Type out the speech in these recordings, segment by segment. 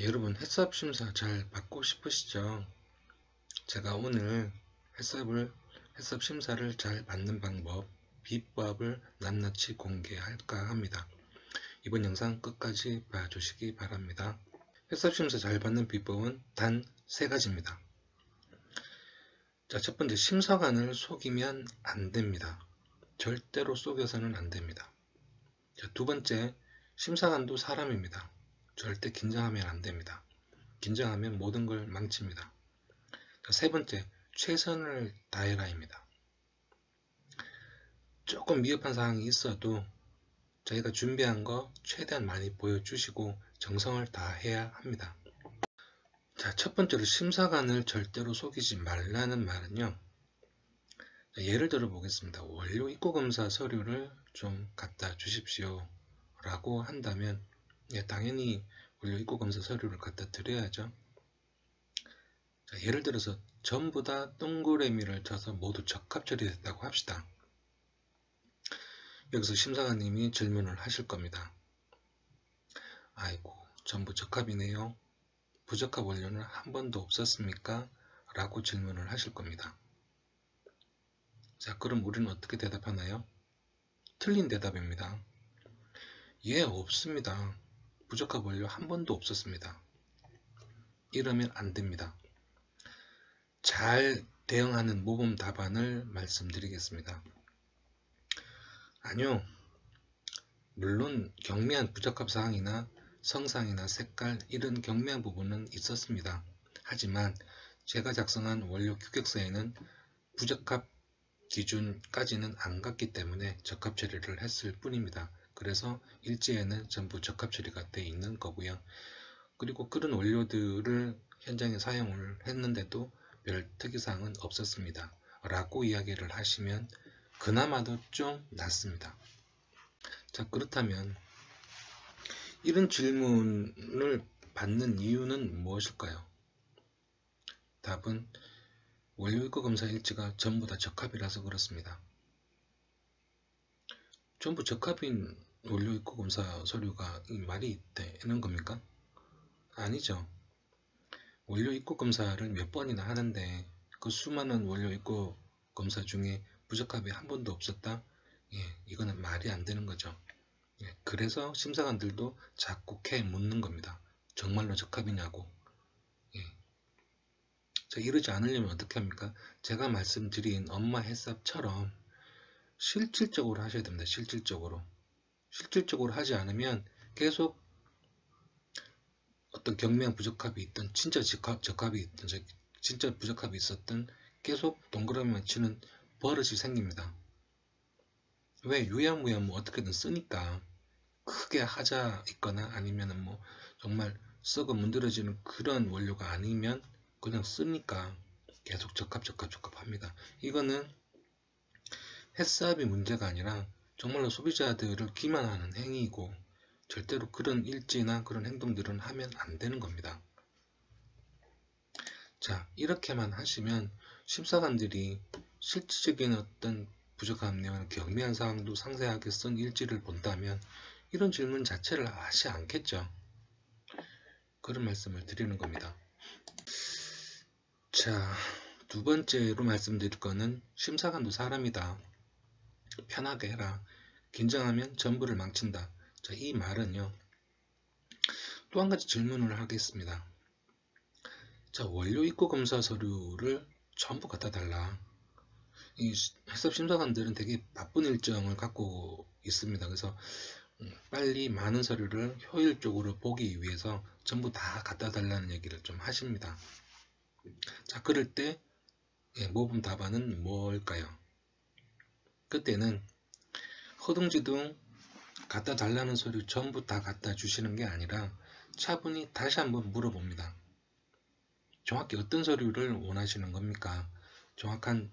여러분 햇삽 심사 잘 받고 싶으시죠? 제가 오늘 햇삽 심사를 잘 받는 방법, 비법을 낱낱이 공개할까 합니다. 이번 영상 끝까지 봐주시기 바랍니다. 햇삽 심사 잘 받는 비법은 단 3가지입니다. 자, 첫 번째, 심사관을 속이면 안 됩니다. 절대로 속여서는 안 됩니다. 자, 두 번째, 심사관도 사람입니다. 절대 긴장하면 안 됩니다. 긴장하면 모든 걸 망칩니다. 세 번째, 최선을 다해라입니다. 조금 미흡한 사항이 있어도 저희가 준비한 거 최대한 많이 보여주시고 정성을 다해야 합니다. 자, 첫 번째로 심사관을 절대로 속이지 말라는 말은요. 예를 들어 보겠습니다. 원료 입고검사 서류를 좀 갖다 주십시오 라고 한다면 당연히 원료 입고검사 서류를 갖다 드려야죠. 자, 예를 들어서 전부 다 동그라미를 쳐서 모두 적합 처리됐다고 합시다. 여기서 심사관님이 질문을 하실 겁니다. 아이고, 전부 적합이네요. 부적합 원료는 한 번도 없었습니까? 라고 질문을 하실 겁니다. 자, 그럼 우리는 어떻게 대답하나요? 틀린 대답입니다. 예, 없습니다. 부적합 원료 한 번도 없었습니다. 이러면 안 됩니다. 잘 대응하는 모범 답안을 말씀드리겠습니다. 아니요. 물론 경미한 부적합 사항이나 성상이나 색깔 이런 경미한 부분은 있었습니다. 하지만 제가 작성한 원료 규격서에는 부적합 기준까지는 안 갔기 때문에 적합 처리를 했을 뿐입니다. 그래서 일지에는 전부 적합 처리가 되어 있는 거고요. 그리고 그런 원료들을 현장에 사용을 했는데도 별 특이사항은 없었습니다. 라고 이야기를 하시면 그나마도 좀 낫습니다. 자, 그렇다면 이런 질문을 받는 이유는 무엇일까요? 답은 원료 입고 검사 일지가 전부 다 적합이라서 그렇습니다. 전부 적합인 원료 입고 검사 서류가 이 말이 되는 겁니까? 아니죠. 원료 입고 검사를 몇 번이나 하는데 그 수많은 원료 입고 검사 중에 부적합이 한 번도 없었다? 이거는 말이 안 되는 거죠. 그래서 심사관들도 자꾸 묻는 겁니다. 정말로 적합이냐고. 자, 이러지 않으려면 어떻게 합니까? 제가 말씀드린 엄마 햇삽처럼 실질적으로 하셔야 됩니다. 실질적으로 하지 않으면 계속 어떤 경미한 부적합이 있든 진짜 적합이 있든 진짜 부적합이 있었든 계속 동그라미만 치는 버릇이 생깁니다. 왜? 유야무야 뭐 어떻게든 쓰니까 크게 하자 있거나 아니면은 뭐 정말 썩어 문드러지는 그런 원료가 아니면 그냥 쓰니까 계속 적합 합니다. 이거는 햇삽이 문제가 아니라 정말로 소비자들을 기만하는 행위이고 절대로 그런 일지나 그런 행동들은 하면 안 되는 겁니다. 자, 이렇게만 하시면 심사관들이 실질적인 어떤 부족한 내용, 경미한 사항도 상세하게 쓴 일지를 본다면 이런 질문 자체를 하지 않겠죠. 그런 말씀을 드리는 겁니다. 자, 두 번째로 말씀드릴 거는 심사관도 사람이다. 편하게 해라. 긴장하면 전부를 망친다. 자, 이 말은요. 또 한 가지 질문을 하겠습니다. 자, 원료 입고 검사 서류를 전부 갖다 달라. 이 햇삽 심사관들은 되게 바쁜 일정을 갖고 있습니다. 그래서 빨리 많은 서류를 효율적으로 보기 위해서 전부 다 갖다 달라는 얘기를 좀 하십니다. 자, 그럴 때 모범 답안은 뭘까요? 그때는 허둥지둥 갖다 달라는 서류 전부 다 갖다 주시는 게 아니라 차분히 다시 한번 물어봅니다. 정확히 어떤 서류를 원하시는 겁니까? 정확한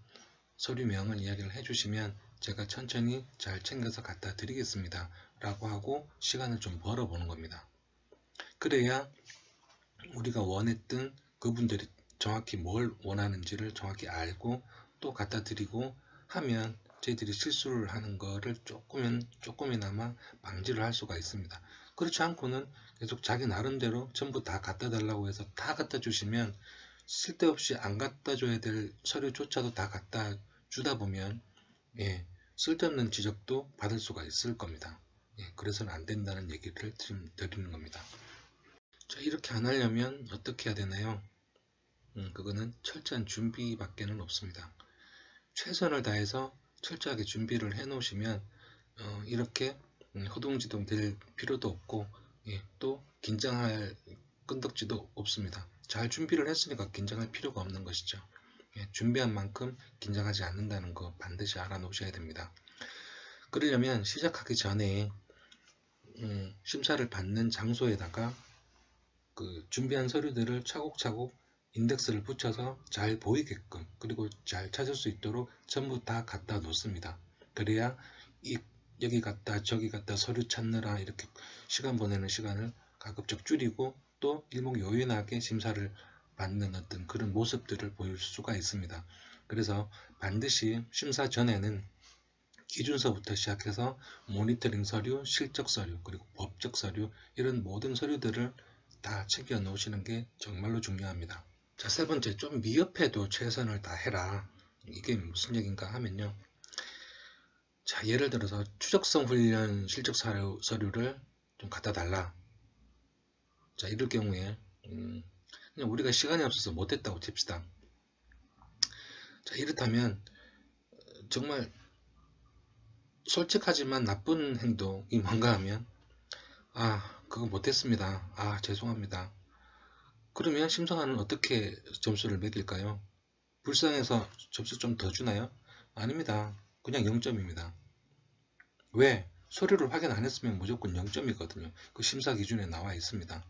서류명을 이야기를 해주시면 제가 천천히 잘 챙겨서 갖다 드리겠습니다. 라고 하고 시간을 좀 벌어보는 겁니다. 그래야 우리가 원했던 그분들이 정확히 뭘 원하는지를 정확히 알고 또 갖다 드리고 하면 저희들이 실수를 하는 거를 조금이나마 방지를 할 수가 있습니다. 그렇지 않고는 계속 자기 나름대로 전부 다 갖다 달라고 해서 다 갖다 주시면 쓸데없이 안 갖다 줘야 될 서류조차도 다 갖다 주다 보면 예, 쓸데없는 지적도 받을 수가 있을 겁니다. 예, 그래서는 안 된다는 얘기를 드리는 겁니다. 자, 이렇게 안 하려면 어떻게 해야 되나요? 그거는 철저한 준비밖에는 없습니다. 최선을 다해서 철저하게 준비를 해 놓으시면 이렇게 허둥지둥 될 필요도 없고 예, 또 긴장할 끈덕지도 없습니다. 잘 준비를 했으니까 긴장할 필요가 없는 것이죠. 예, 준비한 만큼 긴장하지 않는다는 거 반드시 알아 놓으셔야 됩니다. 그러려면 시작하기 전에 심사를 받는 장소에다가 그 준비한 서류들을 차곡차곡 인덱스를 붙여서 잘 보이게끔 그리고 잘 찾을 수 있도록 전부 다 갖다 놓습니다. 그래야 여기 갔다 저기 갔다 서류 찾느라 이렇게 시간 보내는 시간을 가급적 줄이고 또 일목요연하게 심사를 받는 어떤 그런 모습들을 보일 수가 있습니다. 그래서 반드시 심사 전에는 기준서부터 시작해서 모니터링 서류, 실적 서류, 그리고 법적 서류 이런 모든 서류들을 다 챙겨 놓으시는 게 정말로 중요합니다. 자, 세 번째, 좀 미흡해도 최선을 다해라. 이게 무슨 얘기인가 하면요. 자, 예를 들어서 추적성 훈련 실적 서류를 좀 갖다 달라. 자, 이럴 경우에 그냥 우리가 시간이 없어서 못했다고 칩시다. 자, 이렇다면 정말 솔직하지만 나쁜 행동이 뭔가 하면 그거 못했습니다. 죄송합니다. 그러면 심사관은 어떻게 점수를 매길까요? 불쌍해서 점수 좀 더 주나요? 아닙니다. 그냥 0점입니다. 왜? 서류를 확인 안 했으면 무조건 0점이거든요. 그 심사 기준에 나와 있습니다.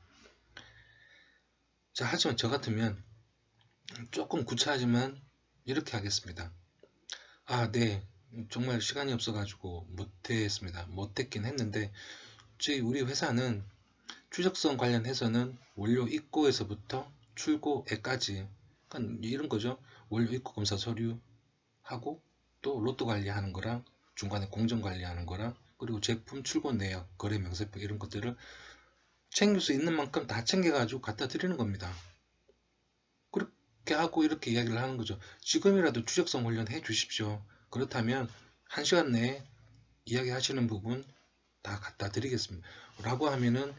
자, 하지만 저 같으면 조금 구차하지만 이렇게 하겠습니다. 네. 정말 시간이 없어가지고 못했습니다. 못했긴 했는데 우리 회사는 추적성 관련해서는 원료 입고에서부터 출고에까지 이런 거죠. 원료 입고 검사 서류하고 또 로또 관리하는 거랑 중간에 공정 관리하는 거랑 그리고 제품 출고 내역, 거래 명세표 이런 것들을 챙길 수 있는 만큼 다 챙겨가지고 갖다 드리는 겁니다. 그렇게 하고 이렇게 이야기를 하는 거죠. 지금이라도 추적성 훈련해 주십시오. 그렇다면 1시간 내에 이야기하시는 부분 다 갖다 드리겠습니다. 라고 하면은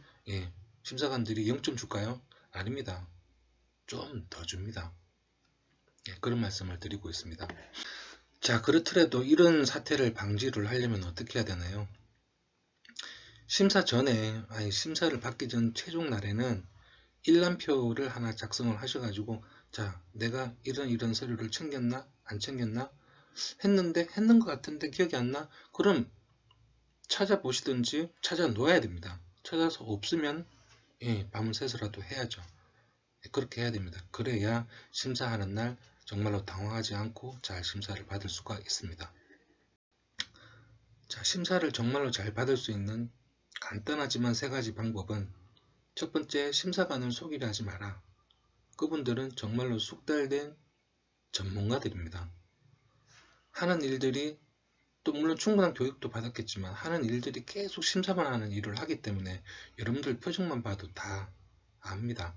심사관들이 0점 줄까요? 아닙니다. 좀 더 줍니다. 그런 말씀을 드리고 있습니다. 자, 그렇더라도 이런 사태를 방지를 하려면 어떻게 해야 되나요? 심사 전에, 심사를 받기 전 최종 날에는 일람표를 하나 작성을 하셔가지고 자, 내가 이런 서류를 챙겼나? 안 챙겼나? 했는데 했는 것 같은데 기억이 안 나? 그럼 찾아보시든지 찾아 놓아야 됩니다. 찾아서 없으면 밤을 새서라도 해야죠. 그렇게 해야 됩니다. 그래야 심사하는 날 정말로 당황하지 않고 잘 심사를 받을 수가 있습니다. 자, 심사를 정말로 잘 받을 수 있는 간단하지만 3가지 방법은 첫 번째, 심사관을 속이려 하지 마라. 그분들은 정말로 숙달된 전문가들입니다. 하는 일들이 또 물론 충분한 교육도 받았겠지만 하는 일들이 계속 심사만 하는 일을 하기 때문에 여러분들 표정만 봐도 다 압니다.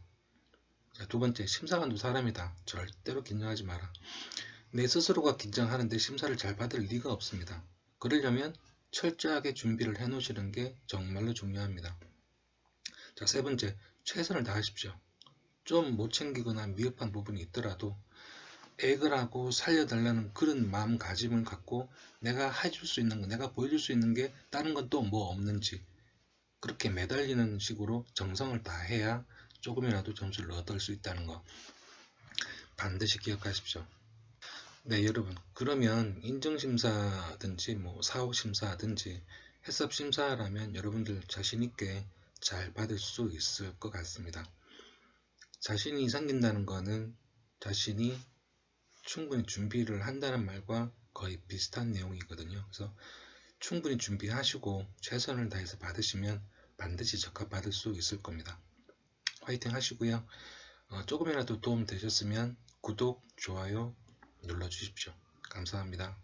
자, 두 번째, 심사관도 사람이다. 절대로 긴장하지 마라. 내 스스로가 긴장하는데 심사를 잘 받을 리가 없습니다. 그러려면 철저하게 준비를 해 놓으시는 게 정말로 중요합니다. 자, 세 번째, 최선을 다하십시오. 좀 못 챙기거나 미흡한 부분이 있더라도 액을 하고 살려달라는 그런 마음가짐을 갖고 내가 해줄 수 있는 거, 내가 보여줄 수 있는 게 다른 건 또 뭐 없는지 그렇게 매달리는 식으로 정성을 다해야 조금이라도 점수를 얻을 수 있다는 거 반드시 기억하십시오. 네, 여러분, 그러면 인정심사든지 뭐 사후심사든지 해썹심사라면 여러분들 자신있게 잘 받을 수 있을 것 같습니다. 자신이 생긴다는 거는 자신이 충분히 준비를 한다는 말과 거의 비슷한 내용이거든요. 그래서 충분히 준비하시고 최선을 다해서 받으시면 반드시 적합받을 수 있을 겁니다. 화이팅 하시고요. 조금이라도 도움 되셨으면 구독, 좋아요 눌러주십시오. 감사합니다.